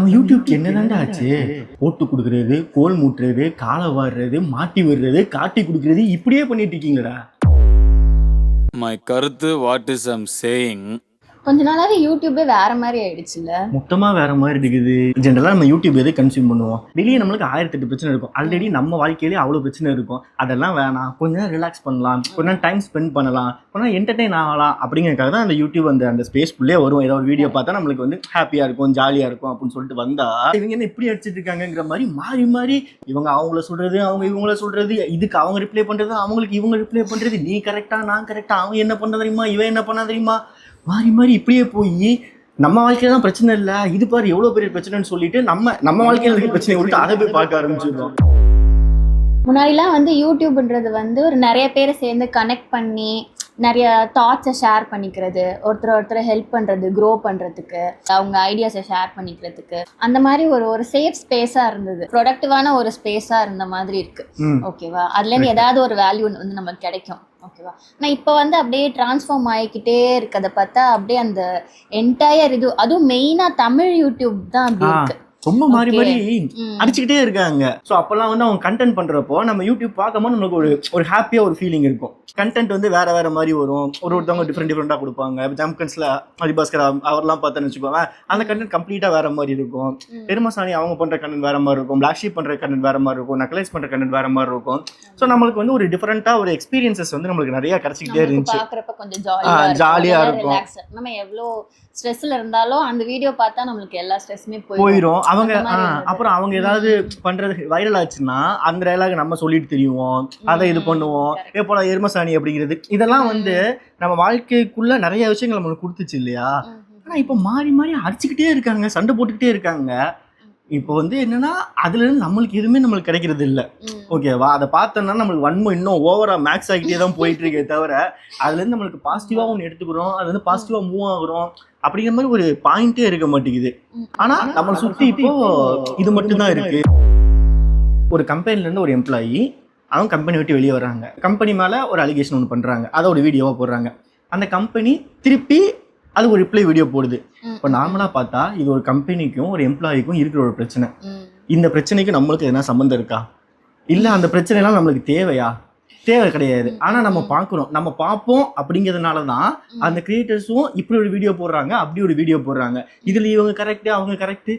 நம்ம யூடியூப்க்கு என்னதாண்டா ஆச்சு? போட்டு கொடுக்கறது, கோல் மூட்டுறது, காலை வாடுறது, மாட்டி விடுறது, காட்டி கொடுக்கறது, இப்படியே பண்ணிட்டு இருக்கீங்களா? மை கருத்து வாட் இஸ் ஐம் சேயிங். கொஞ்ச நாளாவே யூடியூபே வேற மாதிரி ஆயிடுச்சுல்ல. மொத்தமா வேற மாதிரி இருக்குது. ஜென்ரலா நம்ம யூடியூப் எதை கன்சியூம் பண்ணுவோம்? வெளியே நம்மளுக்கு 1008 பிரச்சனை இருக்கும். ஆல்ரெடி நம்ம வாழ்க்கையிலேயே அவ்வளவு பிரச்சனை இருக்கும். அதெல்லாம் வேணாம், கொஞ்ச நேரம் ரிலாக்ஸ் பண்ணலாம், கொஞ்ச நேரம் டைம் ஸ்பெண்ட் பண்ணலாம், கொஞ்ச நேரம் என்டர்டைன் ஆகலாம் அப்படிங்கிறதுக்காக தான் அந்த யூடியூப் அந்த ஸ்பேஸ்க்குள்ளே வரும். ஏதாவது ஒரு வீடியோ பார்த்தா நம்மளுக்கு வந்து ஹாப்பியா இருக்கும், ஜாலியா இருக்கும் அப்படின்னு சொல்லிட்டு வந்தா இவங்க என்ன இப்படி அடிச்சிட்டு இருக்காங்கிற மாதிரி மாறி மாறி இவங்க அவங்கள சொல்றது, அவங்க இவங்கள சொல்றது, இதுக்கு அவங்க ரிப்ளை பண்றது, அவங்களுக்கு இவங்க ரிப்ளை பண்றது, நீ கரெக்டா நான் கரெக்டா, அவன் என்ன பண்ண தெரியுமா, இவன் என்ன பண்ண தெரியுமா, மாறி மாறி இப்படியே போய் நம்ம வாழ்க்கையில தான் பிரச்சனை இல்லை, இது பாரு எவ்வளவு பெரிய பிரச்சனைன்னு சொல்லிட்டு நம்ம வாழ்க்கையில இருக்க பிரச்சனையை விட்டு அதை போய் பார்க்க ஆரம்பிச்சிருக்கோம். முன்னாடிலாம் வந்து யூடியூப்ன்றது வந்து ஒரு நிறைய பேரை சேர்ந்து கனெக்ட் பண்ணி நிறைய தாட்ஸை ஷேர் பண்ணிக்கிறது, ஒருத்தர் ஹெல்ப் பண்ணுறது, க்ரோ பண்ணுறதுக்கு, அவங்க ஐடியாஸை ஷேர் பண்ணிக்கிறதுக்கு, அந்த மாதிரி ஒரு சேஃப் ஸ்பேஸாக இருந்தது, ப்ரொடக்டிவான ஒரு ஸ்பேஸாக இருந்த மாதிரி இருக்குது. ஓகேவா? அதுலேருந்து ஏதாவது ஒரு வேல்யூ வந்து நமக்கு கிடைக்கும். ஓகேவா? ஆனால் இப்போ வந்து அப்படியே டிரான்ஸ்ஃபார்ம் ஆகிக்கிட்டே இருக்கிறத பார்த்தா அப்படியே அந்த என்டையர் இது, அதுவும் மெயினாக தமிழ் யூடியூப் தான் அப்படி இருக்கு. ரொம்ப மாறி மாறி அடிச்சுக்கிட்டே இருக்காங்க. ஸோ அப்பெல்லாம் வந்து அவங்க கண்டென்ட் பண்றப்போ நம்ம யூடியூப் பார்க்கும்போது நம்மளுக்கு ஒரு ஹாப்பியா ஒரு ஃபீலிங் இருக்கும். கண்டென்ட் வந்து வேற மாதிரி வரும். ஒருத்தவங்க டிஃப்ரெண்டா கொடுப்பாங்க. இப்போ ஜம்கன்ஸ்ல ஹரிபாஸ்கர் அவர்லாம் பார்த்தேன்னு வச்சுக்கோங்க, அந்த கண்டென்ட் கம்ப்ளீட்டா வேற மாதிரி இருக்கும். பெருமசாணி அவங்க பண்ற கண்டென்ட் வேற மாதிரி இருக்கும். பிளாக் ஷீப் பண்ற கண்டென்ட் வேற மாதிரி இருக்கும். நக்கலைஸ் பண்ற கண்டென்ட் வேற மாதிரி இருக்கும். ஸோ நம்மளுக்கு வந்து ஒரு டிஃப்ரெண்டா ஒரு எக்ஸ்பீரியன்சஸ் வந்து நம்மளுக்கு நிறைய கிடைச்சிக்கிட்டே இருந்துச்சு. பார்க்குறப்ப கொஞ்சம் ஜாலியா இருக்கும். நம்ம எவ்வளோ ஸ்ட்ரெஸ்ல இருந்தாலும் அந்த வீடியோ பார்த்தா நம்மளுக்கு எல்லா ஸ்ட்ரெஸ்ஸுமே போயிடும். அவங்க அப்புறம் அவங்க ஏதாவது பண்றது வைரல் ஆச்சுன்னா அந்த டயலாக் நம்ம சொல்லிட்டு தெரியுவோம், அதை இது பண்ணுவோம். எப்போ எருமசாணி அப்படிங்கிறது இதெல்லாம் வந்து நம்ம வாழ்க்கைக்குள்ள நிறைய விஷயங்கள் நம்மளுக்கு கொடுத்துச்சு இல்லையா? ஆனா இப்போ மாறி மாறி அடிச்சுக்கிட்டே இருக்காங்க, சண்டை போட்டுக்கிட்டே இருக்காங்க. இப்போ வந்து என்னன்னா அதுல இருந்து நம்மளுக்கு எதுவுமே நம்மளுக்கு கிடைக்கிறது இல்லை. ஓகேவா? அதை பார்த்தோம்னா நம்மளுக்கு வன்மம் இன்னும் ஓவரா மேக்ஸ் ஆகிட்டே தான் போயிட்டு இருக்கே தவிர அதுல இருந்து நம்மளுக்கு பாசிட்டிவா ஒன்று எடுத்துக்கிறோம், அது வந்து பாசிட்டிவா மூவ் ஆகுறோம் அப்படிங்கிற மாதிரி ஒரு பாயிண்டே இருக்க மாட்டேங்குது. ஆனா நம்மளை சுத்தி இப்போ இது மட்டும்தான் இருக்கு. ஒரு கம்பெனில இருந்து ஒரு எம்ப்ளாயி அவங்க கம்பெனி விட்டு வெளியே வர்றாங்க. கம்பெனி மேல ஒரு அலிகேஷன் ஒன்று பண்றாங்க, அதை ஒரு வீடியோவா போடுறாங்க. அந்த கம்பெனி திருப்பி அது ஒரு ரிப்ளை வீடியோ போடுது. இப்போ நார்மலா பார்த்தா இது ஒரு கம்பெனிக்கும் ஒரு எம்ப்ளாயிக்கும் இருக்கிற ஒரு பிரச்சனை. இந்த பிரச்சனைக்கு நம்மளுக்கு எதனா சம்மந்தம் இருக்கா? இல்லை அந்த பிரச்சனை எல்லாம் நம்மளுக்கு தேவையா? தேவை கிடையாது. ஆனா நம்ம பார்க்கணும், நம்ம பார்ப்போம் அப்படிங்கிறதுனால தான் அந்த கிரியேட்டர்ஸும் இப்படி ஒரு வீடியோ போடுறாங்க, அப்படி ஒரு வீடியோ போடுறாங்க. இதுல இவங்க கரெக்ட், அவங்க கரெக்ட்,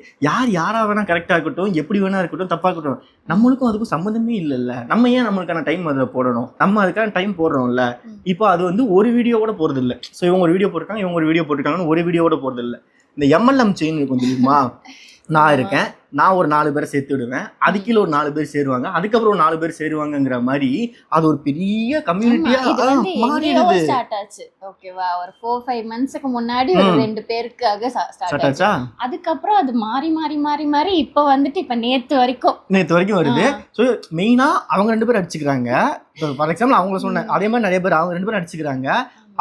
யாரா வேணா கரெக்டா இருக்கட்டும், எப்படி வேணா இருக்கட்டும், தப்பா இருக்கட்டும், நம்மளுக்கும் அதுக்கும் சம்மந்தமே இல்லைல்ல. நம்ம ஏன் நம்மளுக்கான டைம் அதில் போடணும்? நம்ம அதுக்கான டைம் போடுறோம்ல. இப்போ அது வந்து ஒரு வீடியோவோட போறது இல்லை. ஸோ இவங்க ஒரு வீடியோ போட்டிருக்காங்க, இவங்க ஒரு வீடியோ போட்டிருக்காங்கன்னு ஒரு வீடியோவோட போறது இல்லை. இந்த MLM செயின் இருக்கும் தெரியுமா? நான் இருக்கேன், நான் ஒரு 4 பேரை சேர்த்து விடுவேன், அது கீழே ஒரு 4 பேர் சேருவாங்க, அதுக்கப்புறம் ஒரு 4 பேர் சேருவாங்கங்கிற மாதிரி அது ஒரு பெரிய கம்யூனிட்டியா மாறிடுது. ஓகேவா? ஒரு 4-5 மந்த்ஸ்க்கு முன்னாடி ஒரு 2 பேருக்காக ஸ்டார்ட் ஆச்சு. அதுக்கப்புறம் அது மாறி மாறி மாறி மாறி இப்போ வந்துட்டு இப்போ நேத்து வரைக்கும் வருது. ஸோ மெயினா அவங்க 2 பேர் அடிச்சுக்கிறாங்க. ஃபார் எக்ஸாம்பிள் அவங்கள சொன்னேன், அதே மாதிரி நிறைய பேர் அவங்க 2 பேரும் அடிச்சுக்கிறாங்க.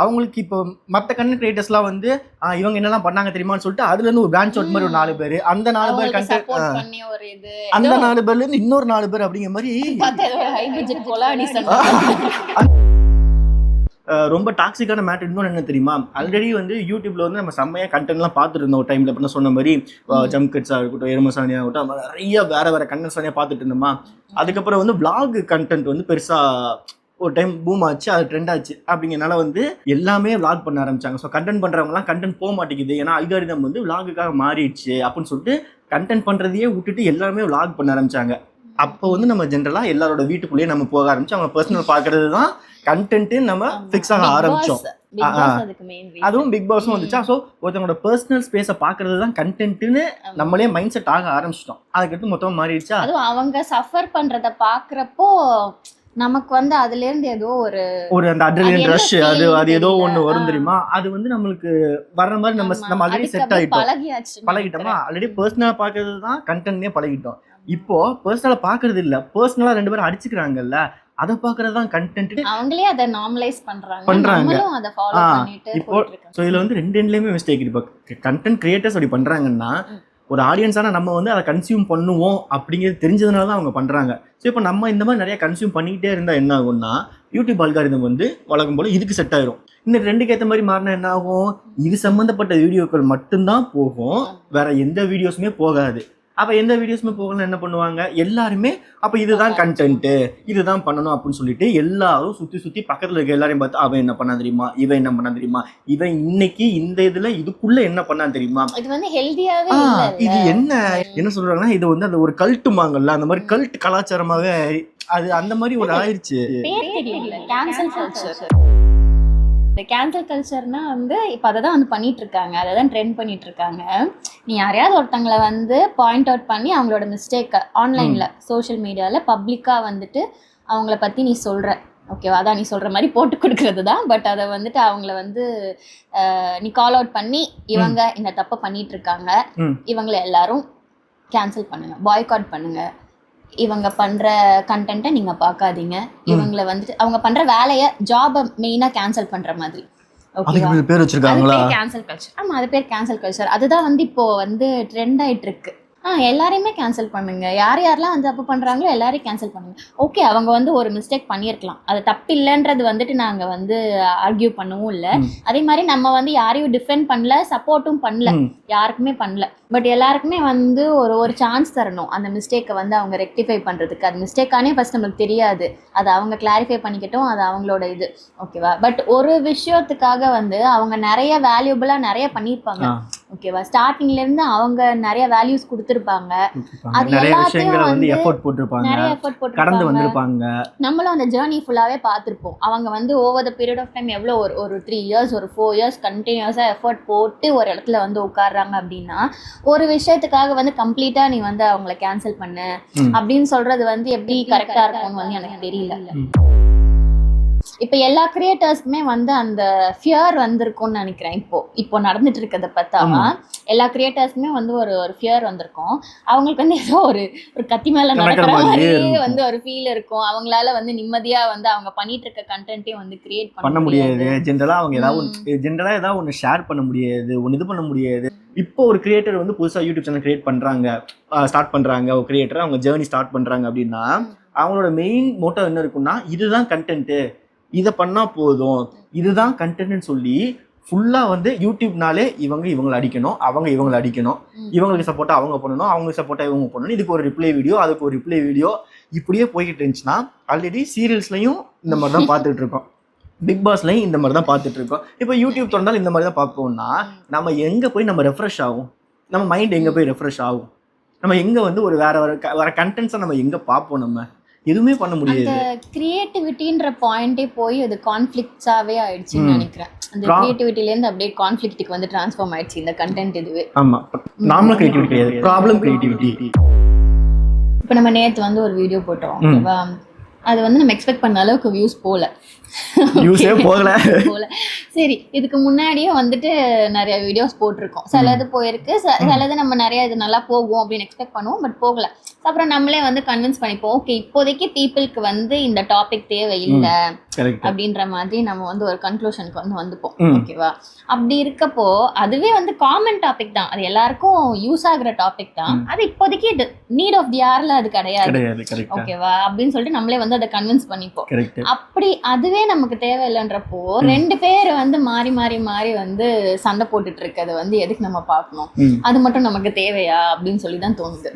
அவங்களுக்கு இப்போ மற்ற கண்டென்ட் கிரியேட்டர்ஸ்லாம் வந்து இவங்க என்னெல்லாம் பண்ணாங்க தெரியுமான்னு சொல்லிட்டு அதுல இருந்து ஒரு பிரான்ச் அவுட் மாதிரி ஒரு 4 பேர், அந்த 4 பேர் கண்டென்ட், அந்த 4 பேர்ல இருந்து இன்னொரு 4 பேர் அப்படிங்கிற மாதிரி ரொம்ப டாக்ஸிக்கான மேட்டர். இன்னொன்று என்ன தெரியுமா? ஆல்ரெடி வந்து யூடியூப்ல வந்து நம்ம செம்மையா கண்டென்ட்லாம் பார்த்துட்டு இருந்தோம் ஒரு டைம்ல. அப்படின்னு சொன்ன மாதிரி ஜம்கட்ஸா இருக்கட்டும், எருமசானியா இருக்கட்டும், நிறைய வேற கண்டென்ட்ஸ் நிறைய பார்த்துட்டு இருந்தோமா. அதுக்கப்புறம் வந்து vlog கண்டென்ட் வந்து பெருசா ஒரு டைம் பூம் ஆச்சு, அது ட்ரெண்ட் ஆச்சு. அப்படிங்கிறனால வந்து எல்லாமே vlog பண்ண ஆரம்பிச்சாங்க. ஸோ கண்டென்ட் பண்றவங்கலாம் கண்டென்ட் போக மாட்டேங்குது, ஏன்னா அல்காரிதம் வந்து vlogக்காக மாறிடுச்சு அப்படின்னு சொல்லிட்டு கண்டென்ட் பண்றதையே விட்டுட்டு எல்லாருமே vlog பண்ண ஆரம்பிச்சாங்க. அப்போ வந்து நம்ம ஜென்ரலா எல்லாரோட வீட்டுக்குள்ளேயே நம்ம போக ஆரம்பிச்சோம். அவங்க பர்சனல் பார்க்கறது தான் கண்டென்ட் நம்ம ஃபிக்ஸ் ஆக ஆரம்பிச்சோம். அதுவும் பிக் பாஸும் வந்துச்சா. ஸோ ஒருத்தவங்களோட பர்சனல் ஸ்பேஸை பார்க்கறது தான் கண்டென்ட்னு நம்மளே மைண்ட் செட் ஆக ஆரம்பிச்சிட்டோம். அதுக்கடுத்து மொத்தமாக மாறிடுச்சா. அதுவும் அவங்க சஃபர் பண்றத பார்க்குறப்போ நமக்கு வந்து அதுல இருந்து ஏதோ ஒரு அந்த அட்ரினலின் ரஷ், அது ஏதோ ஒண்ணு வரும் தெரியுமா? அது வந்து நம்மளுக்கு வர்ற மாதிரி நம்ம ஆல்ரெடி செட் பழகிட்டோமா. ஆல்ரெடி பர்சனலா பாக்குறது தான் கண்டென்ட்னே பழகிட்டோம். இப்போ பர்சனலா பாக்குறது இல்ல, பர்சனலா 2 பேரும் அடிச்சுக்கிறாங்கல்ல, அதை பாக்குறது தான் கண்டென்ட். அவங்களே அதை நார்மலைஸ் பண்றாங்க. அதை ஃபாலோ பண்ணிட்டு இப்போ ஸோ இதுல வந்து 2 எண்ட்லயுமே மிஸ்டேக். இப்போ கண்டென்ட் கிரியேட்டர்ஸ் அப்படி பண்றாங்கன்னா ஒரு ஆடியன்ஸான நம்ம வந்து அதை கன்சியூம் பண்ணுவோம் அப்படிங்கிறது தெரிஞ்சதுனால தான் அவங்க பண்ணுறாங்க. ஸோ இப்போ நம்ம இந்த மாதிரி நிறைய கன்சியூம் பண்ணிக்கிட்டே இருந்தால் என்ன ஆகும்னா யூடியூப் அல்காரிதம் வந்து வழக்கம் போல் இதுக்கு செட் ஆயிரும். இந்த ட்ரெண்டுக்கு ஏற்ற மாதிரி மாறினா என்ன ஆகும், இது சம்மந்தப்பட்ட வீடியோக்கள் மட்டும்தான் போகும், வேற எந்த வீடியோஸுமே போகாது. அப்போ எந்த வீடியோஸுமே போகலன்னு என்ன பண்ணுவாங்க எல்லாருமே, அப்போ இதுதான் கண்டென்ட்டு, இதுதான் பண்ணணும் அப்படின்னு சொல்லிட்டு எல்லாரும் சுற்றி சுற்றி பக்கத்தில் இருக்க எல்லாரையும் பார்த்து அவன் என்ன பண்ணா தெரியுமா, இவன் என்ன பண்ணா தெரியுமா, இவன் இன்னைக்கு இந்த இதில் இதுக்குள்ளே என்ன பண்ணா தெரியுமா, இது வந்து ஹெல்தியாவே இது என்ன சொல்றாங்கன்னா இது வந்து அந்த ஒரு கல்ட்டுமாங்கல்ல அந்த மாதிரி கல்ட் கலாச்சாரமாவே அது அந்த மாதிரி ஒரு ஆயிடுச்சு. Cancel culture. இந்த கேன்சல் கல்ச்சர்னா வந்து இப்போ அதை தான் வந்து பண்ணிட்டு இருக்காங்க, அதை தான் ட்ரெண்ட் பண்ணிட்டு இருக்காங்க. நீ யாரையாவது ஒருத்தங்களை வந்து பாயிண்ட் அவுட் பண்ணி அவங்களோட மிஸ்டேக்கை ஆன்லைனில் சோஷியல் மீடியாவில் பப்ளிக்காக வந்துட்டு அவங்கள பற்றி நீ சொல்கிற, ஓகேவா, அதான் நீ சொல்கிற மாதிரி போட்டு கொடுக்குறது தான். பட் அதை வந்துட்டு அவங்கள வந்து நீ கால் அவுட் பண்ணி இவங்க இந்த தப்பை பண்ணிட்டு இருக்காங்க, இவங்களை எல்லாரும் கேன்சல் பண்ணுங்க, பாய்காட் பண்ணுங்க, இவங்க பண்ற கண்டென்ட்டை நீங்க பார்க்காதீங்க, இவங்களை வந்துட்டு அவங்க பண்ற வேலையை ஜாபை மெயினா கேன்சல் பண்ற மாதிரி. ஓகேவா, பேர் வச்சிருக்காங்களா, கேன்சல் கல்ச்சர். ஆமா, அது பேர் கேன்சல் கல்ச்சர். அதுதான் வந்து இப்போ வந்து ட்ரெண்ட் ஆயிட்டு இருக்கு. எல்லாரையுமே கேன்சல் பண்ணுங்க, யாரெல்லாம் வந்து தப்பு பண்றாங்களோ எல்லாரையும் கேன்சல் பண்ணுங்க. ஓகே, அவங்க வந்து ஒரு மிஸ்டேக் பண்ணியிருக்கலாம், அது தப்பு இல்லைன்றது வந்துட்டு நாங்கள் வந்து ஆர்கியூ பண்ணவும் இல்லை. அதே மாதிரி நம்ம வந்து யாரையும் டிஃபெண்ட் பண்ணல, சப்போர்ட்டும் பண்ணல, யாருக்குமே பண்ணல. பட் எல்லாருக்குமே வந்து ஒரு சான்ஸ் தரணும் அந்த மிஸ்டேக்கை வந்து அவங்க ரெக்டிஃபை பண்ணுறதுக்கு. அது மிஸ்டேக்கானே ஃபர்ஸ்ட் நம்மளுக்கு தெரியாது, அதை அவங்க கிளாரிஃபை பண்ணிக்கிட்டோம், அது அவங்களோட இது, ஓகேவா. பட் ஒரு விஷயத்துக்காக வந்து அவங்க நிறைய வேல்யூபிளாக நிறைய பண்ணியிருப்பாங்க, ஓகேவா. ஸ்டார்டிங்லேருந்து அவங்க நிறைய வேல்யூஸ் கொடுத்துருப்பாங்க, அது எல்லாத்தையும் வந்து நிறைய எஃபர்ட் போட்டுருப்பாங்க. நம்மளும் அந்த ஜேர்னி ஃபுல்லாகவே பார்த்துருப்போம். அவங்க வந்து over the period of time எவ்வளோ ஒரு 3 years ஒரு 4 years கண்டினியூஸாக எஃபர்ட் போட்டு ஒரு இடத்துல வந்து உட்காடுறாங்க அப்படின்னா ஒரு விஷயத்துக்காக வந்து கம்ப்ளீட்டா நீ வந்து அவங்கள கேன்சல் பண்ணு அப்படின்னு சொல்றது வந்து எப்படி கரெக்டா இருக்கும்னு வந்து எனக்கு தெரியல. இப்போ எல்லா கிரியேட்டர்ஸ்க்குமே வந்து அந்த ஃபியர் வந்திருக்கும்னு நினைக்கிறேன். இப்போ நடந்துட்டு இருக்கிறத பார்த்தா எல்லா கிரியேட்டர்ஸ்க்குமே வந்து ஒரு ஃபியர் வந்திருக்கும். அவங்களுக்கு வந்து ஏதோ ஒரு கத்தி மேல நடக்கிற மாதிரியே வந்து ஒரு ஃபீல் இருக்கும். அவங்களால வந்து நிம்மதியா வந்து அவங்க பண்ணிட்டு இருக்க கண்டென்ட்டையும் வந்து கிரியேட் பண்ண முடியாது. ஜென்ரலா அவங்க ஏதாவது ஒன்று ஷேர் பண்ண முடியாது, ஒன்று இது பண்ண முடியாது. இப்போ ஒரு கிரியேட்டர் வந்து புதுசாக யூடியூப் சேனல் கிரியேட் பண்ணுறாங்க, ஸ்டார்ட் பண்ணுறாங்க, ஒரு கிரியேட்டர் அவங்க ஜேர்னி ஸ்டார்ட் பண்ணுறாங்க அப்படின்னா அவங்களோட மெயின் மோட்டோ என்ன இருக்குன்னா இதுதான் கண்டென்ட்டு, இதை பண்ணால் போதும், இதுதான் கண்டென்ட்னு சொல்லி ஃபுல்லாக வந்து யூடியூப்னாலே இவங்களை அடிக்கணும், அவங்க இவங்களை அடிக்கணும், இவங்களுக்கு சப்போர்ட்டாக அவங்க பண்ணணும், அவங்களுக்கு சப்போர்ட்டாக இவங்க பண்ணணும், இதுக்கு ஒரு ரிப்ளை வீடியோ, அதுக்கு ஒரு ரிப்ளை வீடியோ, இப்படியே போய்கிட்டு இருந்துச்சுன்னா ஆல்ரெடி சீரியல்ஸ்லையும் இந்த மாதிரி தான் பார்த்துட்டு இருக்கோம், பிக் பாஸ்லையும் இந்த மாதிரி தான் பார்த்துட்டு இருக்கோம். இப்போ யூடியூப் திறந்தாலும் இந்த மாதிரி தான் பார்ப்போம்னா நம்ம எங்கே போய் நம்ம ரெஃப்ரெஷ் ஆகும், நம்ம மைண்ட் எங்கே போய் ரெஃப்ரெஷ் ஆகும், நம்ம எங்கே வந்து ஒரு வேற கண்டென்ட்ஸை நம்ம எங்கே பார்ப்போம், நம்ம எதுவுமே பண்ண முடியாது. அந்த கிரியேட்டிவிட்டின்ற பாயிண்டே போய் அது கான்ஃப்ளிக்ட்ஸாவே ஆயிடுச்சுன்னு நினைக்கிறேன். அந்த கிரியேட்டிவிட்டிலேருந்து அப்படியே கான்ஃப்ளிக்ட்டுக்கு வந்து ட்ரான்ஸ்ஃபார்ம் ஆயிடுச்சு இந்த கண்டென்ட். இதுவே ஆமாம், நார்மல் கிரியேட்டிவிட்டி கிடையாது, ப்ராப்ளம் கிரியேட்டிவிட்டி. இப்போ நம்ம நேற்று வந்து ஒரு வீடியோ போட்டோம், ஓகேவா, அது வந்து நம்ம எக்ஸ்பெக்ட் பண்ண அளவுக்கு வியூஸ் போகல. சரி, இதுக்கு முன்னாடியே வந்துட்டு நிறைய வீடியோஸ் போட்டிருக்கோம், சிலது போயிருக்கு, சிலது நம்ம நிறைய இது நல்லா போகும் அப்படின்னு எக்ஸ்பெக்ட் பண்ணுவோம், பட் போகல. அப்புறம் நம்மளே வந்து கன்வின்ஸ் பண்ணிப்போம், ஓகே இப்போதைக்கு பீப்புளுக்கு வந்து இந்த டாபிக் தேவையில்லை அப்படின்ற மாதிரி நம்ம வந்து ஒரு கன்க்ளூஷனுக்கு வந்து வந்துப்போம், ஓகேவா. அப்படி இருக்கப்போ அதுவே வந்து காமன் டாபிக் தான், அது எல்லாருக்கும் யூஸ் ஆகுற டாபிக் தான், அது இப்போதைக்கு நீட் ஆஃப் தி ஆர்ல அது கிடையாது, ஓகேவா அப்படின்னு சொல்லிட்டு நம்மளே வந்து அதை கன்வின்ஸ் பண்ணிப்போம். அப்படி அதுவே நமக்கு தேவையில்லைன்றப்போ 2 பேர் வந்து மாறி மாறி மாறி வந்து சண்டை போட்டுட்டு இருக்கிறத வந்து எதுக்கு நம்ம பார்க்கணும், அது மட்டும் நமக்கு தேவையா அப்படின்னு சொல்லி தான் தோணுது.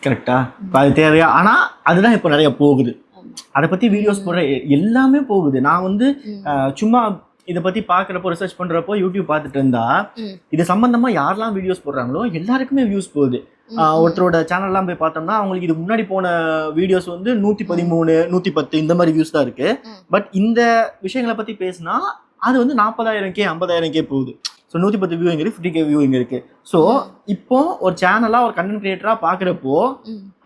கரெக்டா, அது தேவையா, ஆனா அதுதான் இப்போ நிறைய போகுது, அதை பத்தி வீடியோஸ் போடுற எல்லாமே போகுது. நான் வந்து சும்மா இதை பத்தி பாக்குறப்போ ரிசர்ச் பண்றப்போ யூடியூப் பார்த்துட்டு இருந்தா இது சம்பந்தமா யாரெல்லாம் வீடியோஸ் போடுறாங்களோ எல்லாருக்குமே வியூஸ் போகுது. ஒருத்தரோட சேனல்லாம் போய் பார்த்தோம்னா அவங்களுக்கு இது முன்னாடி போன வீடியோஸ் வந்து 113 110 இந்த மாதிரி வியூஸ் தான் இருக்கு. பட் இந்த விஷயங்களை பத்தி பேசினா அது வந்து 40,000K 50,000K போகுது. ஸோ 110 வியூ இங்கே இருக்கு, 50K வியூ இங்கே இருக்கு. ஸோ இப்போ ஒரு சேனலாக ஒரு கண்டென்ட் கிரியேட்டராக பார்க்குறப்போ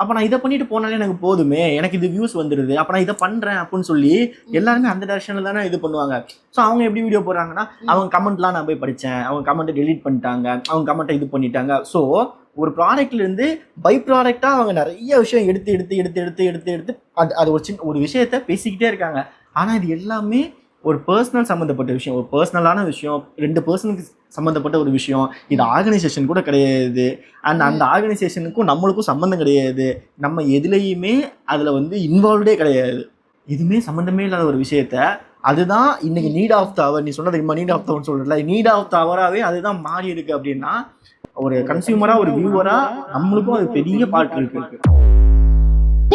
அப்போ நான் இதை பண்ணிட்டு போனாலே எனக்கு போதுமே, எனக்கு இது வியூஸ் வந்துடுது, அப்போ நான் இதை பண்ணுறேன் அப்படின்னு சொல்லி எல்லாருமே அந்த டைரக்ஷனில் தானே இது பண்ணுவாங்க. ஸோ அவங்க எப்படி வீடியோ போடுறாங்கன்னா அவங்க கமெண்ட்லாம் நான் போய் படித்தேன், அவங்க கமெண்ட்டை டெலீட் பண்ணிட்டாங்க, அவங்க கமெண்ட்டை இது பண்ணிட்டாங்க. ஸோ ஒரு ப்ராடக்ட்லேருந்து பை ப்ராடக்டாக அவங்க நிறைய விஷயம் எடுத்து அது ஒரு சின்ன ஒரு விஷயத்த பேசிக்கிட்டே இருக்காங்க. ஆனால் இது எல்லாமே ஒரு பர்சனல் சம்மந்தப்பட்ட விஷயம், ஒரு பர்சனலான விஷயம், 2 பர்சனுக்கு சம்மந்தப்பட்ட ஒரு விஷயம். இது ஆர்கனைசேஷன் கூட கிடையாது. அந்த ஆர்கனைசேஷனுக்கும் நம்மளுக்கும் சம்மந்தம் கிடையாது. நம்ம எதுலேயுமே அதில் வந்து இன்வால்வ்டே கிடையாது. எதுவுமே சம்மந்தமே இல்லாத ஒரு விஷயத்த அதுதான் இன்னைக்கு நீட் ஆஃப் த அவர், நீ சொன்னது நீட் ஆஃப் த அவர் சொல்றல, நீட் ஆஃப் த அவராகவே அதுதான் மாறி இருக்கு. அப்படின்னா ஒரு கன்சியூமரா ஒரு வியூவரா நம்மளுக்கும் அது பெரிய பார்ட் இருக்கு.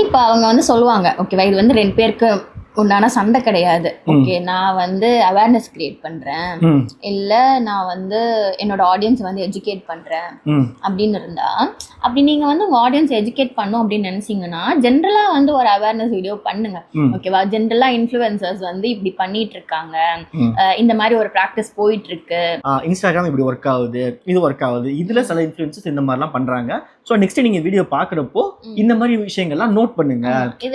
இப்ப அவங்க வந்து சொல்லுவாங்க, ஓகேவா, இது வந்து 2 பேருக்கு உண்டான சண்டை கிடையாது. ஓகே, நான் வந்து அவேர்னஸ் கிரியேட் பண்றேன், இல்ல நான் வந்து என்னோட ஆடியன்ஸ் வந்து எஜுகேட் பண்றேன் அப்படின்னு இருந்தா, அப்படி நீங்க வந்து உங்க ஆடியன்ஸ் எஜுகேட் பண்ணும் அப்படின்னு நினைச்சீங்கன்னா ஜென்ரலா வந்து ஒரு அவேர்னஸ் வீடியோ பண்ணுங்க. ஓகேவா, ஜென்ரலா இன்ஃப்ளூயன்சர்ஸ் வந்து இப்படி பண்ணிட்டு இருக்காங்க, இந்த மாதிரி ஒரு ப்ராக்டிஸ் போயிட்டு இருக்கு, இன்ஸ்டாகிராம் இப்படி ஒர்க் ஆகுது, இது ஒர்க் ஆகுது, இதுல சில இன்ஃப்ளூயன்சர்ஸ் இந்த மாதிரிலாம் பண்றாங்க. ஸோ நெக்ஸ்ட் நீங்க வீடியோ பாக்குறப்போ இந்த மாதிரி விஷயங்கள்லாம் நோட் பண்ணுங்க.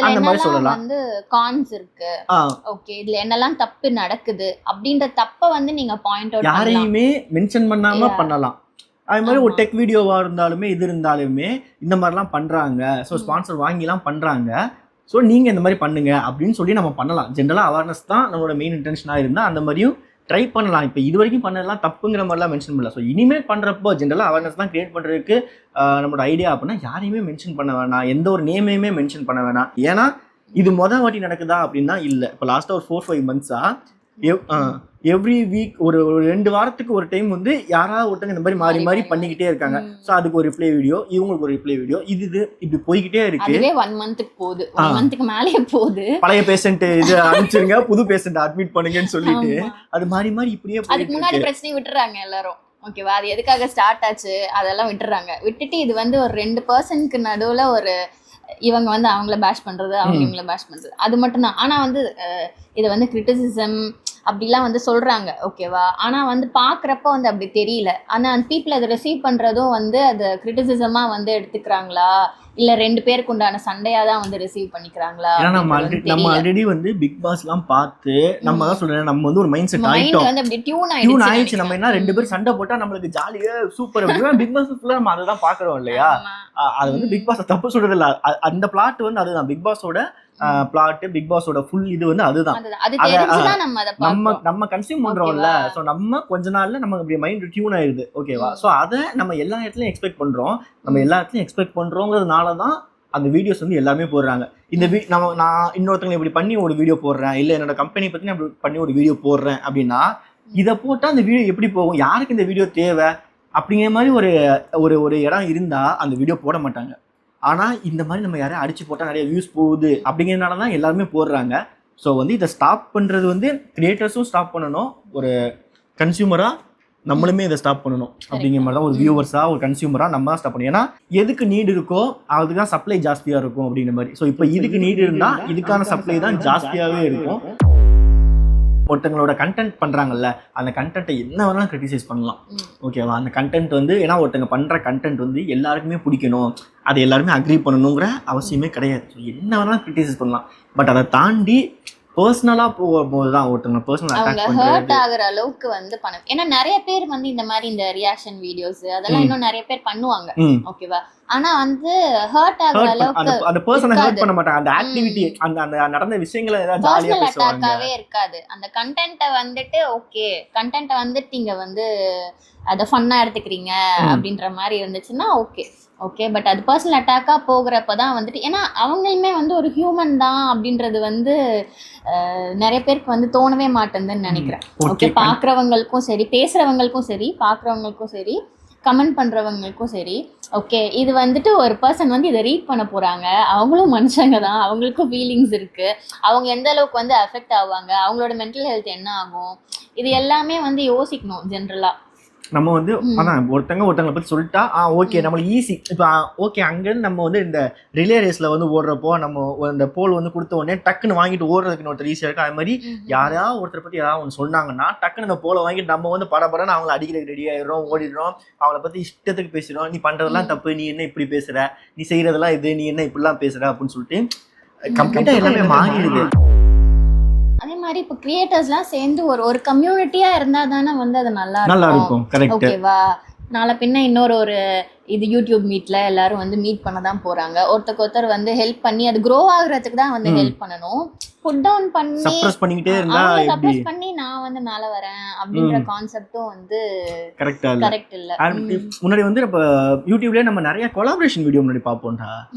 அந்த மாதிரி சொல்லலாம். வந்து கான்ஸ் இருக்கு, ஓகே, இதுல என்னெல்லாம் தப்பு நடக்குது அப்படின்ற தப்ப வந்து நீங்க பாயிண்ட் அவுட் யாரையுமே மென்ஷன் பண்ணாம பண்ணலாம். அது மாதிரி ஒரு டெக் வீடியோவா இருந்தாலுமே இது இருந்தாலுமே இந்த மாதிரிலாம் பண்றாங்க, ஸோ ஸ்பான்சர் வாங்கிலாம் பண்றாங்க, ஸோ நீங்க இந்த மாதிரி பண்ணுங்க அப்படின்னு சொல்லி நம்ம பண்ணலாம். ஜென்ரலா அவேர்னஸ் தான் நம்மளோட மெயின் இன்டென்ஷனா இருந்தா அந்த மாதிரியும் ட்ரை பண்ணலாம். இப்போ இது வரைக்கும் பண்ணலாம் தப்புங்கிற மாதிரிலாம் மென்ஷன் பண்ணல. ஸோ இனிமேல் பண்ணுறப்போ ஜென்ரலாக அவேர்னஸ் தான் கிரியேட் பண்ணுறதுக்கு நம்மளோட ஐடியா அப்படின்னா யாரையுமே மென்ஷன் பண்ண வேணாம், எந்த ஒரு நேமையுமே மென்ஷன் பண்ண வேணாம். ஏன்னா இது வாட்டி நடக்குதா அப்படின்னா இல்லை. இப்போ லாஸ்ட்டாக ஒரு 4-5 மந்த்ஸாக எவ்ரி வீக் ஒரு 2 வாரத்துக்கு ஒரு டைம் வந்து யாராவது ஒருத்தங்க இந்த மாதிரி மாறி மாறி பண்ணிக்கிட்டே இருக்காங்க. ஸோ அதுக்கு ஒரு ரிப்ளை வீடியோ, இவங்களுக்கு ஒரு ரிப்ளை வீடியோ, இது இப்படி போய்கிட்டே இருக்கு. 1 மந்த்துக்கு போகுது, 1 மந்த்துக்கு மேலேயே போகுது. பழைய பேஷண்ட் இது அனுப்பிச்சிருங்க, புது பேஷண்ட் அட்மிட் பண்ணுங்கன்னு சொல்லிட்டு அது மாறி மாறி இப்படியே அதுக்கு முன்னாடி பிரச்சனை விட்டுறாங்க எல்லாரும். ஓகேவா, அது எதுக்காக ஸ்டார்ட் ஆச்சு அதெல்லாம் விட்டுறாங்க. விட்டுட்டு இது வந்து ஒரு 2 பர்சனுக்கு நடுவில் ஒரு இவங்க வந்து அவங்கள பேஷ் பண்றது, அவங்க இவங்கள பேஷ் பண்றது, அது மட்டும்தான். ஆனா வந்து இதை வந்து கிரிட்டிசிசம் அப்படிலாம் வந்து சொல்றாங்க. ஓகேவா, ஆனா வந்து பாக்குறப்ப வந்து அப்படி தெரியல. ஆனா அந்த பீப்புள் அதை ரிசீவ் பண்றதும் வந்து அது கிரிட்டிசிசமா வந்து எடுத்துக்கிறாங்களா, இல்ல 2 பேருக்கு உண்டான சண்டையா தான் வந்து ரிசீவ் பண்ணிக்கிறாங்களா? நம்ம ஆல்ரெடி வந்து பிக் பாஸ்லாம் பார்த்து நம்ம தான் சொல்றேன், நம்ம வந்து ஒரு மைண்ட் செட் ஆயிட்டோம், வந்து அப்படி டியூன் ஆயிடுச்சு. நம்ம என்ன 2 பேர் சண்டை போட்டா நம்மளுக்கு ஜாலியா சூப்பர் அப்படின்னா பிக் பாஸ் ஃபுல்லா நம்ம அதை தான் பாக்குறோம் இல்லையா. அது வந்து பிக் பாஸ் தப்பு சொல்றது இல்ல, அந்த பிளாட் வந்து அதுதான் பிக் பாஸோட பிளாட், பிக் பாஸோட ஃபுல் இது வந்து அதுதான். நம்ம கன்சியூம் பண்றோம்ல, சோ நம்ம கொஞ்ச நாள்ல நம்ம அப்படியே மைண்ட் டியூன் ஆயிடுது. ஓகேவா, சோ அதை நம்ம எல்லா இடத்துலயும் எக்ஸ்பெக்ட் பண்றோம். நம்ம எல்லா இடத்துலயும் எக்ஸ்பெக்ட் பண்றோங்கிறதுனாலதான் அந்த வீடியோஸ் வந்து எல்லாமே போடுறாங்க. இந்த நான் இன்னொருத்தவங்க இப்படி பண்ணி ஒரு வீடியோ போடுறேன், இல்ல என்னோட கம்பெனி பத்தி நான் பண்ணி ஒரு வீடியோ போடுறேன் அப்படின்னா இதை போட்டா அந்த வீடியோ எப்படி போகும், யாருக்கு இந்த வீடியோ தேவை அப்படிங்கிற மாதிரி ஒரு இடம் இருந்தா அந்த வீடியோ போட மாட்டாங்க. ஆனால் இந்த மாதிரி நம்ம யாரையும் அடிச்சு போட்டால் நிறைய வியூஸ் போகுது அப்படிங்கிறதுனால தான் எல்லாருமே போடுறாங்க. ஸோ வந்து இதை ஸ்டாப் பண்ணுறது வந்து கிரியேட்டர்ஸும் ஸ்டாப் பண்ணணும், ஒரு கன்சியூமராக நம்மளுமே இதை ஸ்டாப் பண்ணணும். அப்படிங்கிற மாதிரி தான் ஒரு வியூவர்ஸாக ஒரு கன்சியூமராக நம்ம தான் ஸ்டாப் பண்ணணும். ஏன்னா எதுக்கு நீட் இருக்கோ அதுக்கு தான் சப்ளை ஜாஸ்தியாக இருக்கும் அப்படிங்கிற மாதிரி. ஸோ இப்போ இதுக்கு நீட் இருந்தால் இதுக்கான சப்ளை தான் ஜாஸ்தியாகவே இருக்கும். ஒருத்தங்களோட கண்டென்ட் பண்றாங்கல்ல, அந்த கண்டென்ட்டை என்ன வேணாலும் கிரிட்டிசைஸ் பண்ணலாம். ஓகேவா, அந்த கண்டென்ட் வந்து ஏன்னா ஒருத்தங்க பண்ற கண்டென்ட் வந்து எல்லாருக்குமே பிடிக்கணும், அதை எல்லாருமே அக்ரி பண்ணணுங்கிற அவசியமே கிடையாது. ஸோ என்ன வேணாலும் கிரிட்டிசைஸ் பண்ணலாம். பட் அதை தாண்டி பர்சனலா போகும்போது தான் ஒருத்தங்க பர்சனல் அட்டாக் பண்றது, ஹர்ட் ஆகுற அளவுக்கு வந்து பண்ண. ஏன்னா நிறைய பேர் வந்து இந்த மாதிரி இந்த ரியாக்ஷன் வீடியோஸ் அதெல்லாம் இன்னும் நிறைய பேர் பண்ணுவாங்க. ஓகேவா, ஆனா வந்து ஹர்ட் ஆகுற அளவுக்கு அந்த பர்சனை ஹர்ட் பண்ண மாட்டாங்க. அந்த ஆக்டிவிட்டி அந்த நடந்த விஷயங்களை ஏதாவது ஜாலியா பேசுவாங்க. அட்டாக்காவே இருக்காது. அந்த கண்டென்ட்டை வந்துட்டு ஓகே, கண்டென்ட்டை வந்துட்டு நீங்க வந்து அதை ஃபன்னா எடுத்துக்கிறீங்க அப்படின்ற மாதிரி இருந்துச்சுன்னா ஓகே. பட் அது பர்சனல் அட்டாக்காக போகிறப்ப தான் வந்துட்டு, ஏன்னா அவங்களுமே வந்து ஒரு ஹியூமன் தான் அப்படின்றது வந்து நிறைய பேருக்கு வந்து தோணவே மாட்டேங்குதுன்னு நினைக்கிறேன். ஓகே, பார்க்குறவங்களுக்கும் சரி, பேசுகிறவங்களுக்கும் சரி, பார்க்குறவங்களுக்கும் சரி, கமெண்ட் பண்ணுறவங்களுக்கும் சரி. ஓகே, இது வந்துட்டு ஒரு பர்சன் வந்து இதை ரீட் பண்ண போகிறாங்க, அவங்களும் மனுஷங்க தான், அவங்களுக்கும் ஃபீலிங்ஸ் இருக்குது, அவங்க எந்த அளவுக்கு வந்து அஃபெக்ட் ஆவாங்க, அவங்களோட மென்டல் ஹெல்த் என்ன ஆகும், இது எல்லாமே வந்து யோசிக்கணும் ஜென்ரலாக. நம்ம வந்து அதான் ஒருத்தங்களை பற்றி சொல்லிட்டா ஓகே நம்மளுக்கு ஈஸி. இப்போ ஓகே அங்கேருந்து நம்ம வந்து இந்த ரிலே ரேஸில் வந்து ஓடுறப்போ நம்ம இந்த போல் வந்து கொடுத்த உடனே டக்குன்னு வாங்கிட்டு ஓடுறதுக்குன்னு ஒருத்தர் ஈஸியாக இருக்கும். அது மாதிரி யாராவது ஒருத்தரை பற்றி யாராவது ஒன்று சொன்னாங்கன்னா டக்குன்னு இந்த போலை வாங்கிட்டு நம்ம வந்து படப்படன்னு அவங்களை அடிக்கிறதுக்கு ரெடி ஆயிடுறோம், ஓடிடுறோம், அவங்கள பற்றி இஷ்டத்துக்கு பேசிடுறோம். நீ பண்ணுறதெல்லாம் தப்பு, நீ என்ன இப்படி பேசுகிற, நீ செய்கிறதெல்லாம் இது, நீ என்ன இப்படிலாம் பேசுகிற அப்படின்னு சொல்லிட்டு கம்ப்ளீட்டாக எல்லாமே மாறிடுது. அதே மாதிரி இப்போ கிரியேட்டர்ஸ்லாம் சேர்ந்து ஒரு கம்யூனிட்டியா இருந்தா தானே வந்து அது நல்லா இருக்கும். ஓகேவா, நாளை பின்ன இன்னொரு இது யூடியூப் மீட்ல எல்லாரும் வந்து மீட் பண்ண தான் போறாங்க. ஒருத்தருக்கு ஒருத்தர் வந்து ஹெல்ப் பண்ணி அது க்ரோ ஆகுறதுக்கு தான் வந்து ஹெல்ப் பண்ணணும். புட் டவுன் பண்ணி சப்ரஸ் பண்ணிக்கிட்டே இருந்தா அவங்க எப்படி சப்ரஸ் பண்ணி நான் வந்து மேல வரேன் அப்படின்ற கான்செப்டும் வந்து கரெக்டா இல்ல. கரெக்ட் இல்ல. முன்னாடி வந்து இப்ப யூடியூப்லயே நம்ம நிறைய கொலாபரேஷன் வீடியோ முன்னாடி பார்ப்போம்டா.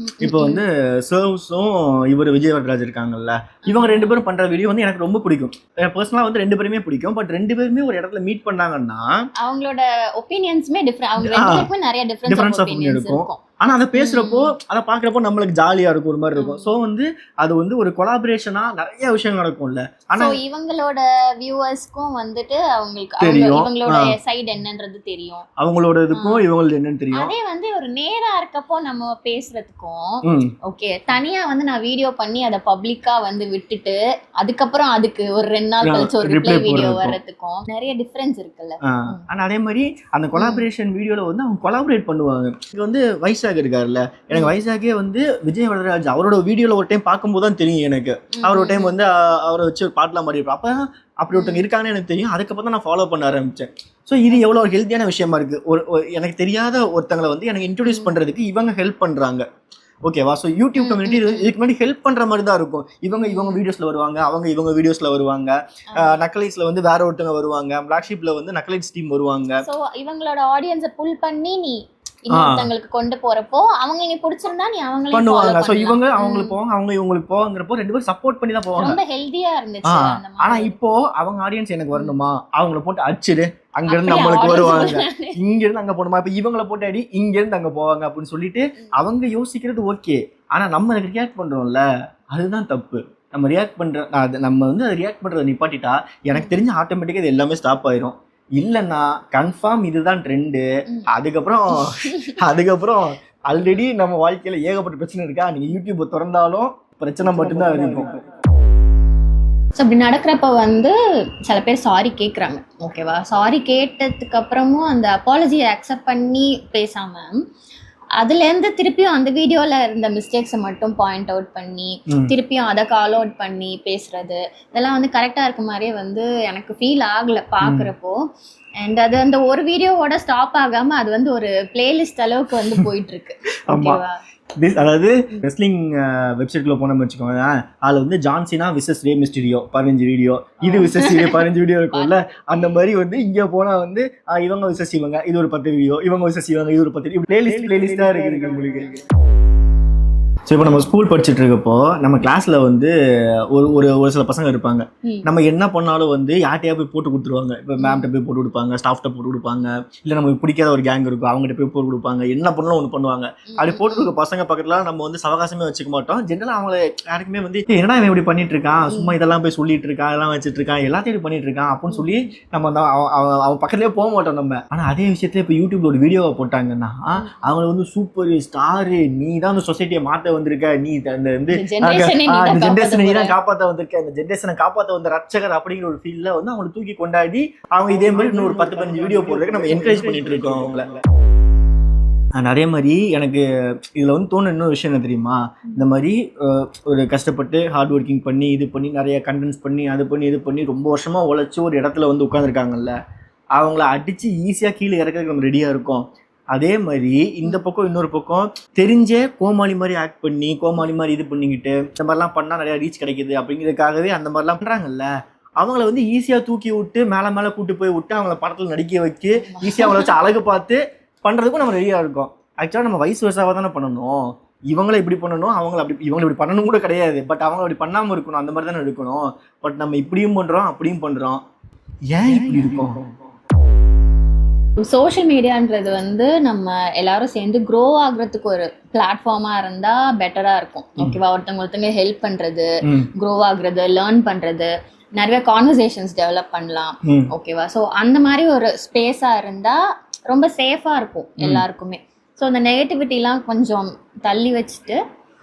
இப்போ வந்து சர்வ்ஸும் இவர் விஜய் வரராஜ் இருக்காங்கல்ல, இவங்க 2 பேரும் பண்ற வீடியோ வந்து எனக்கு ரொம்ப பிடிக்கும். பர்சனலா வந்து 2 பேருமே பிடிக்கும். பட் 2 பேருமே ஒரு இடத்துல மீட் பண்ணாங்கன்னா அவங்களோட ஒப்பீனியன்ஸ்மே டிஃபரெண்ட். அவங்க 2 பேருக்குமே நிறைய டிஃபரன்ஸ் ஆஃப் ஒப்பீனியன்ஸ் இருக்கும். ஆனா அதை பேசுறப்போ அதை பாக்குறப்போ நம்மளுக்கு ஜாலியா இருக்கும், ஒரு மாதிரி இருக்கும். சோ வந்து அது வந்து ஒரு கொலாபரேஷனா நிறைய விஷயம் நடக்கும்ல. ஆனா இவங்களோட வியூவர்ஸ்க்கும் வந்துட்டு அவங்களுக்கு தெரியும், இவங்களோட சைடு என்னன்றது தெரியும், அவங்களோட இதுக்கும் இவங்களுக்கு என்னன்னு தெரியும். அதே வந்து ஒரு நேரா இருக்கப்போ நம்ம பேசுறதுக்கும் ஓகே தனியா வந்து நான் வீடியோ பண்ணி அதை பப்ளிக்கா வந்து விட்டுட்டு அதுக்கப்புறம் அதுக்கு ஒரு 2 நாள் கழிச்சு ஒரு ரிப்ளை வீடியோ வர்றதுக்கும் நிறைய டிஃபரன்ஸ் இருக்குல்ல. ஆனா அதே மாதிரி அந்த கொலாபரேஷன் வீடியோல வந்து அவங்க கொலாபரேட் பண்ணுவாங்க. இது வந்து வைசாக் இருக்காருல்ல, எனக்கு வைசாக்கே வந்து விஜய் வரராஜ் அவரோட வீடியோல ஒரு டைம் பார்க்கும்போது தான் தெரியும் எனக்கு. அவர் ஒரு டைம் வந்து அவரை வச்சு ஒரு பாட்டுலாம் மாதிரி இருப்பார். அப்ப அப்படி ஒருத்தவங்க இருக்காங்கன்னு எனக்கு தெரியும். அதுக்கப்புறம் தான் நான் ஃபாலோ பண்ண ஆரம்பிச்சேன். ஸோ இது எவ்வளோ ஒரு ஹெல்த்தியான விஷயமா இருக்கு. ஒரு எனக்கு தெரியாத ஒருத்தங்களை வந்து எனக்கு இன்ட்ரோடியூஸ் பண்றதுக்கு இவங்க ஹெல்ப் பண்றாங்க. ஓகேவா? ஸோ யூடியூப் கம்யூனிட்டி இதுக்கு முன்னாடி ஹெல்ப் பண்ற மாதிரி தான் இருக்கும். இவங்க வீடியோஸ்ல வருவாங்க, இவங்க வீடியோஸ்ல வருவாங்க. நக்கலைட்ஸ்ல வந்து வேற ஒருத்தவங்க வருவாங்க, பிளாக் ஷீப்ல வந்து நக்கலைட்ஸ் டீம் வருவாங்க. ஸோ இவங்களோட ஆடியன்ஸை புல் பண்ணி நீ இன்னொருத்தங்களுக்கு கொண்டு போறப்போ அவங்க நீ பிடிச்சிருந்தா நீ அவங்களே பண்ணுவாங்க. சோ இவங்க அவங்களுக்கு போவாங்க, அவங்க இவங்களுக்கு போவாங்கறப்போ 2 பேரும் சப்போர்ட் பண்ணி தான் போவாங்க. ரொம்ப ஹெல்தியா இருந்துச்சு. ஆனா இப்போ அவங்க ஆடியன்ஸ் எனக்கு வரணுமா, அவங்கள போட்டு அடிச்சிடு, அங்க இருந்து நம்மளுக்கு வருவாங்க, இங்க இருந்து அங்க போணுமா, இப்ப இவங்கள போட்டு அடி, இங்க இருந்து அங்க போவாங்க அப்படின்னு சொல்லிட்டு அவங்க யோசிக்கிறது ஓகே. ஆனா நம்ம அதுக்கு ரியாக்ட் பண்றோம்ல, அதுதான் தப்பு. நம்ம ரியாக்ட் பண்ற நம்ம வந்து அதை ரியாக்ட் பண்றதை நிப்பாட்டிட்டா எனக்கு தெரிஞ்ச ஆட்டோமேட்டிக்கா இது எல்லாமே ஸ்டாப் ஆயிரும். இல்லைன்னா கன்ஃபார்ம் இதுதான் ட்ரெண்டு. அதுக்கப்புறம் ஆல்ரெடி நம்ம வாழ்க்கையில ஏகப்பட்ட பிரச்சனை இருக்கா, நீங்க யூடியூப் திறந்தாலும் பிரச்சனை மட்டும்தான் இருக்கும். ஸோ அப்படி நடக்கிறப்ப வந்து சில பேர் சாரி கேட்குறாங்க, ஓகேவா? சாரி கேட்டதுக்கு அப்புறமும் அந்த அப்பாலஜியை அக்செப்ட் பண்ணி பேசாமல் அதுலேருந்து திருப்பியும் அந்த வீடியோவில் இருந்த மிஸ்டேக்ஸை மட்டும் பாயிண்ட் அவுட் பண்ணி திருப்பியும் அதை கால் அவுட் பண்ணி பேசுறது, இதெல்லாம் வந்து கரெக்டாக இருக்க மாதிரியே வந்து எனக்கு ஃபீல் ஆகலை பார்க்குறப்போ. அண்ட் அது அந்த ஒரு வீடியோவோட ஸ்டாப் ஆகாமல் அது வந்து ஒரு பிளேலிஸ்ட் அளவுக்கு வந்து போயிட்டு இருக்கு. ஓகேவா? அதாவது ரெஸ்லிங் வெப்சைட்ல போனோம்னு வச்சுக்கோங்க, அதுல வந்து ஜான்சினா விசஸ் ரே மிஸ்டீரியோ 15 வீடியோ, இது விசஸ் 15 வீடியோ இருக்கும்ல, அந்த மாதிரி வந்து இங்க போனா வந்து இவங்க விசஸ் இவங்க இது ஒரு 10 வீடியோ, இவங்க விசஸ் இவங்க இது ஒரு 10 பிளேலிஸ்டா இருக்கு உங்களுக்கு. ஸோ இப்போ நம்ம ஸ்கூல் படிச்சுட்டு இருக்கப்போ நம்ம கிளாஸ்ல வந்து ஒரு சில பசங்க இருப்பாங்க, நம்ம என்ன பண்ணாலும் வந்து யார்ட்டையா போய் போட்டு கொடுத்துருவாங்க. இப்போ மேம்கிட்ட போய் போட்டு கொடுப்பாங்க, ஸ்டாஃப்ட்ட போட்டு கொடுப்பாங்க, இல்லை நமக்கு பிடிக்காத ஒரு கேங் இருக்கும் அவங்ககிட்ட போய் போட்டு கொடுப்பாங்க, என்ன பண்ணாலும் ஒன்று பண்ணுவாங்க. அப்படி போட்டு கொடுக்க பசங்க பக்கத்துல நம்ம வந்து சவகாசமே வச்சுக்க மாட்டோம். ஜென்ரலாக அவங்கள யாருக்குமே வந்து என்னடா இவன் இப்படி பண்ணிட்டு இருக்கான், சும்மா இதெல்லாம் போய் சொல்லிட்டு இருக்கான், இதெல்லாம் வச்சுட்டு இருக்கான், எல்லாத்தையும் இப்படி பண்ணிட்டு இருக்கான் அப்படின்னு சொல்லி நம்ம அவன் பக்கத்துலேயே போக மாட்டோம் நம்ம. ஆனால் அதே விஷயத்துல இப்போ யூடியூப்ல ஒரு வீடியோவை போட்டாங்கன்னா அவங்கள வந்து சூப்பர் ஸ்டாரு, நீ தான் அந்த சொசைட்டியை மாற்ற வந்திருக்க, நீ இந்த ஜென்ரேஷனை நீ தான் காப்பாற்ற வந்திருக்க, இந்த ஜென்ரேஷனை காப்பாற்ற வந்த ரட்சகர் அப்படிங்கிற ஒரு ஃபீல்ல வந்து அவங்களை தூக்கி கொண்டாடி அவங்க இதே மாதிரி இன்னொரு 10-15 வீடியோ போடுறதுக்கு நம்ம என்கரேஜ் பண்ணிட்டு இருக்கோம் அவங்கள. நிறைய மாதிரி எனக்கு இதில் வந்து தோணுன இன்னொரு விஷயம் என்ன தெரியுமா, இந்த மாதிரி ஒரு கஷ்டப்பட்டு ஹார்ட் ஒர்க்கிங் பண்ணி இது பண்ணி நிறைய கண்டென்ட்ஸ் பண்ணி அது பண்ணி இது பண்ணி ரொம்ப வருஷமாக உழைச்சி ஒரு இடத்துல வந்து உட்காந்துருக்காங்கல்ல, அவங்கள அடித்து ஈஸியாக கீழே இறக்கிறதுக்கு நம்ம ரெடியாக இருக்கோம். அதே மாதிரி இந்த பக்கம் இன்னொரு பக்கம் தெரிஞ்சே கோமாளி மாதிரி ஆக்ட் பண்ணி கோமாளி மாதிரி இது பண்ணிக்கிட்டு இந்த மாதிரிலாம் பண்ணால் நிறையா ரீச் கிடைக்குது அப்படிங்கிறதுக்காகவே அந்த மாதிரிலாம் பண்ணுறாங்கல்ல, அவங்கள வந்து ஈஸியாக தூக்கி விட்டு மேலே கூட்டு போய் விட்டு அவங்கள படத்தில் நடிக்க வச்சு ஈஸியாக அவங்கள வச்சு அழகு பார்த்து பண்ணுறதுக்கும் நம்ம ரெடியாக இருக்கோம். ஆக்சுவலாக நம்ம வயசு வயசாக தானே பண்ணணும், இவங்கள இப்படி பண்ணணும், இவங்களை இப்படி பண்ணணும் கூட கிடையாது, பட் அவங்க அப்படி பண்ணாமல் இருக்கணும், அந்த மாதிரி தானே இருக்கணும். பட் நம்ம இப்படியும் பண்ணுறோம் அப்படியும் பண்ணுறோம், ஏன் இப்படி இருக்கோம்? சோஷியல் மீடியான்றது வந்து நம்ம எல்லாரும் சேர்ந்து க்ரோ ஆகுறதுக்கு ஒரு பிளாட்ஃபார்மா இருந்தா பெட்டரா இருக்கும். ஓகேவா? ஒருத்தவங்க ஹெல்ப் பண்றது, க்ரோ ஆகுறது, லேர்ன் பண்றது, நிறைய கான்வர்சேஷன்ஸ் டெவலப் பண்ணலாம். ஓகேவா? ஸோ அந்த மாதிரி ஒரு ஸ்பேஸா இருந்தா ரொம்ப சேஃபா இருக்கும் எல்லாருக்குமே. ஸோ அந்த நெகட்டிவிட்டிலாம் கொஞ்சம் தள்ளி வச்சுட்டு,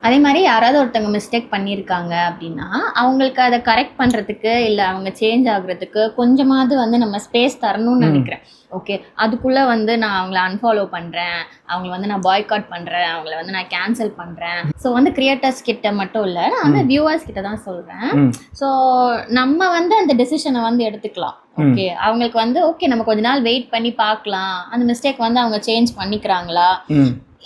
அதே மாதிரி யாராவது ஒருத்தவங்க மிஸ்டேக் பண்ணியிருக்காங்க அப்படின்னா அவங்களுக்கு அதை கரெக்ட் பண்ணுறதுக்கு இல்லை அவங்க சேஞ்ச் ஆகுறதுக்கு கொஞ்சமாவது வந்து நம்ம ஸ்பேஸ் தரணும்னு நினைக்கிறேன். ஓகே, அதுக்குள்ளே வந்து நான் அவங்கள அன்ஃபாலோ பண்ணுறேன், அவங்கள வந்து நான் பாய்காட் பண்ணுறேன், அவங்கள வந்து நான் கேன்சல் பண்ணுறேன். ஸோ வந்து கிரியேட்டர்ஸ் கிட்ட மட்டும் இல்லை, நான் வந்து வியூவர்ஸ் கிட்ட தான் சொல்கிறேன். ஸோ நம்ம வந்து அந்த டெசிஷனை வந்து எடுத்துக்கலாம். ஓகே, அவங்களுக்கு வந்து ஓகே நம்ம கொஞ்ச நாள் வெயிட் பண்ணி பார்க்கலாம், அந்த மிஸ்டேக் வந்து அவங்க சேஞ்ச் பண்ணிக்கிறாங்களா,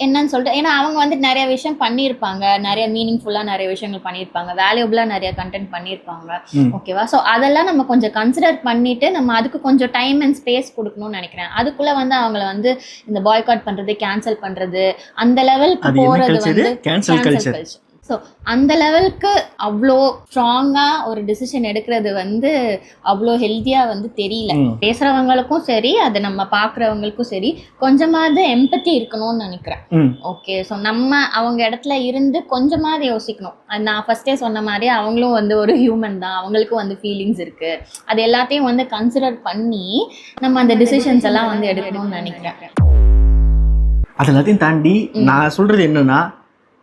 என்னன்னு சொல்லிட்டு, ஏன்னா அவங்க வந்து நிறைய விஷயம் பண்ணியிருப்பாங்க, நிறைய மீனிங்ஃபுல்லா நிறைய விஷயங்கள் பண்ணியிருப்பாங்க, வேல்யூபிளா நிறைய கண்டென்ட் பண்ணியிருப்பாங்க. ஓகேவா? ஸோ அதெல்லாம் நம்ம கொஞ்சம் கன்சிடர் பண்ணிட்டு நம்ம அதுக்கு கொஞ்சம் டைம் அண்ட் ஸ்பேஸ் கொடுக்கணும்னு நினைக்கிறேன். அதுக்குள்ள வந்து அவங்கள வந்து இந்த பாய்காட் பண்றது, கேன்சல் பண்றது, அந்த லெவலுக்கு போறது வந்து கேன்சல் கல்ச்சர். ஸோ அந்த லெவலுக்கு அவ்வளோ ஸ்ட்ராங்கா ஒரு டிசிஷன் எடுக்கிறது வந்து அவ்வளோ ஹெல்த்தியா வந்து தெரியல. பேசுறவங்களுக்கும் சரி, அதை நம்ம பாக்குறவங்களுக்கும் சரி, கொஞ்சமாவது எம்பத்தி இருக்கணும்னு நினைக்கிறேன். ஓகே, ஸோ நம்ம அவங்க இடத்துல இருந்து கொஞ்சமாவது யோசிக்கணும். அது நான் ஃபர்ஸ்டே சொன்ன மாதிரி அவங்களும் வந்து ஒரு ஹியூமன் தான், அவங்களுக்கும் வந்து ஃபீலிங்ஸ் இருக்கு. அது எல்லாத்தையும் வந்து கன்சிடர் பண்ணி நம்ம அந்த டிசிஷன்ஸ் எல்லாம் வந்து எடுக்கணும்னு நினைக்கிறேன். அது எல்லாத்தையும் தாண்டி நான் சொல்றது என்னன்னா,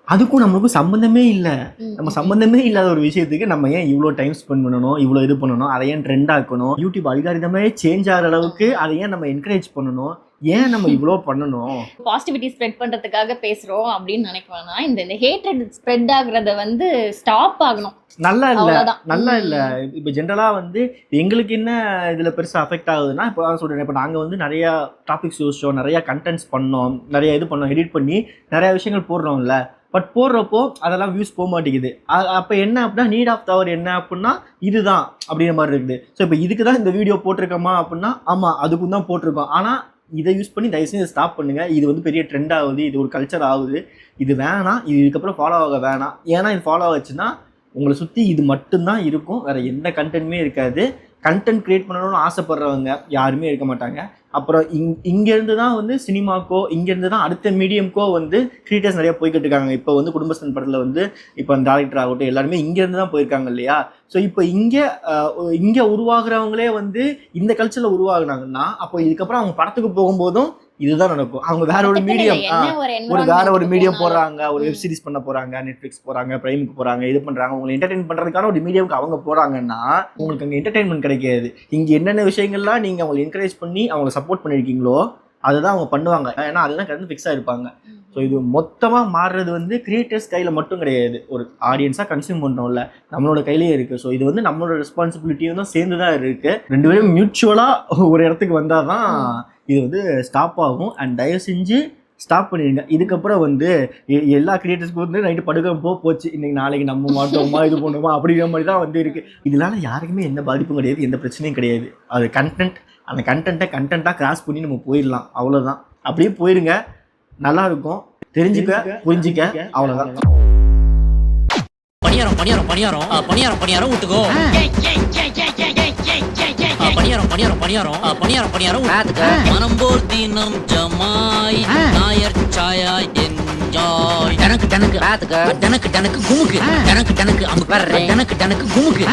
அதுக்கும் நம்மளுக்கும் சம்மந்தமே இல்லை. நம்ம சம்மந்தமே இல்லாத ஒரு விஷயத்துக்கு நம்ம ஏன் இவ்வளோ டைம் ஸ்பெண்ட் பண்ணணும், இவ்வளோ இது பண்ணணும், அதை ஏன் ட்ரெண்ட் ஆக்கணும், யூடியூப் அல்காரிதமே சேஞ்ச் ஆகிற அளவுக்கு அதை ஏன் நம்ம என்கரேஜ் பண்ணணும், ஏன் நம்ம இவ்வளோ பண்ணணும்? பாசிட்டிவிட்டி ஸ்ப்ரெட் பண்றதுக்காக பேசுறோம் அப்படின்னு நினைக்குவேன்னா, இந்த ஹேட்ரட் ஸ்ப்ரெட் ஆகுறத வந்து ஸ்டாப் ஆகணும். நல்லா இல்லை. இப்போ ஜென்ரலாக வந்து எங்களுக்கு என்ன இதில் பெருசாக அஃபெக்ட் ஆகுதுன்னா, இப்போ தான் சொல்கிறேன், இப்போ நாங்கள் வந்து நிறையா டாபிக்ஸ் யோசிச்சோம், நிறையா கண்டென்ட்ஸ் பண்ணோம், நிறைய இது பண்ணோம், எடிட் பண்ணி நிறையா விஷயங்கள் போடுறோம்ல. பட் போடுறப்போ அதெல்லாம் வியூஸ் போக மாட்டேங்குது. அப்போ என்ன அப்படின்னா, நீட் ஆஃப் தவர் என்ன அப்படின்னா இதுதான் அப்படிங்கிற மாதிரி இருக்குது. ஸோ இப்போ இதுக்கு தான் இந்த வீடியோ போட்டிருக்கோமா அப்படின்னா, ஆமாம் அதுக்கும் தான் போட்டிருக்கோம். ஆனால் இதை யூஸ் பண்ணி தயவுசெய்து ஸ்டாப் பண்ணுங்கள். இது வந்து பெரிய ட்ரெண்ட் ஆகுது, இது ஒரு கல்ச்சர் ஆகுது, இது வேணாம், இதுக்கப்புறம் ஃபாலோ ஆக வேணாம். ஏன்னா இது ஃபாலோ ஆச்சுன்னா உங்களை சுற்றி இது மட்டும்தான் இருக்கும், வேறு எந்த கண்டென்ட்டுமே இருக்காது. கண்டென்ட் க்ரியேட் பண்ணணும்னு ஆசைப்படுறவங்க யாருமே இருக்க மாட்டாங்க. அப்புறம் இங்கேருந்து தான் வந்து சினிமாக்கோ, இங்கேருந்து தான் அடுத்த மீடியம்க்கோ வந்து கிரியேட்டர்ஸ் நிறையா போய்கிட்டு இருக்காங்க. இப்போ வந்து குடும்பஸ்தன் படத்தில் வந்து இப்போ அந்த டேரக்டர் ஆகட்டும் எல்லாருமே இங்கேருந்து தான் போயிருக்காங்க இல்லையா? ஸோ இப்போ இங்கே உருவாகிறவங்களே வந்து இந்த கல்ச்சரில் உருவாகுனாங்கன்னா, அப்போ இதுக்கப்புறம் அவங்க படத்துக்கு போகும்போதும் இதுதான் நடக்கும். அவங்க வேற ஒரு மீடியம் வேற ஒரு மீடியம் போடுறாங்க, ஒரு வெப் சீரிஸ் பண்ண போறாங்க, நெட்ஃபிளிக்ஸ் போறாங்க, பிரைமுக்கு போறாங்க, இது பண்றாங்க. உங்களை என்டர்டெயின் பண்றதுக்கான ஒரு மீடியம்க்கு அவங்க போறாங்கன்னா உங்களுக்கு அங்கே என்டர்டெயின்மெண்ட் கிடைக்காது. இங்க என்னென்ன விஷயங்கள்லாம் நீங்க அவங்களை என்கரேஜ் பண்ணி அவங்களை சப்போர்ட் பண்ணிருக்கீங்களோ அதுதான் அவங்க பண்ணுவாங்க. ஏன்னா அதுதான் கடந்து ஃபிக்ஸ் ஆயிருப்பாங்க. ஸோ இது மொத்தமாக மாறுறது வந்து கிரியேட்டர்ஸ் கையில் மட்டும் கிடையாது, ஒரு ஆடியன்ஸாக கன்சியூம் பண்ணுறோம்ல நம்மளோட கையிலேயே இருக்குது. ஸோ இது வந்து நம்மளோட ரெஸ்பான்சிபிலிட்டியும் தான் சேர்ந்து தான் இருக்குது. ரெண்டு பேரும் மியூச்சுவலாக ஒரு இடத்துக்கு வந்தால் தான் இது வந்து ஸ்டாப் ஆகும். அண்ட் தயவு செஞ்சு ஸ்டாப் பண்ணிடுங்க. இதுக்கப்புறம் வந்து எல்லா கிரியேட்டர்ஸ்க்கும் வந்து நைட்டு படுக்க போச்சு, இன்னைக்கு நாளைக்கு நம்ம மாட்டோமா இது பண்ணுவோமா அப்படிங்கிற மாதிரி தான் வந்து இருக்குது. இதனால யாருக்குமே எந்த பாதிப்பும் கிடையாது, எந்த பிரச்சனையும் கிடையாது. அது கண்டென்ட், அந்த கண்டென்ட்டாக கிராஸ் பண்ணி நம்ம போயிடலாம், அவ்வளோதான். அப்படியே போயிருங்க, நல்லா இருக்கும். தெரிஞ்சுக்க, புரிஞ்சிக்க, அவ்வளோதான். பணியாரம் பணியாரம் பணியாரம் பணியாரம் பணியாரம் விட்டுக்கோ. பணியாரம் பணியாரம் பணியாரம் பணியாரம் பணியாரம் மனம்போர் தினம் ஜமாய் நாயர் சாயாய் என்ஜாய் டனக்கு டனக்கு டனக்கு டனக்கு குமுக்கு டனக்கு டனக்கு அமுக்கு டனக்கு டனக்கு குமுக்கு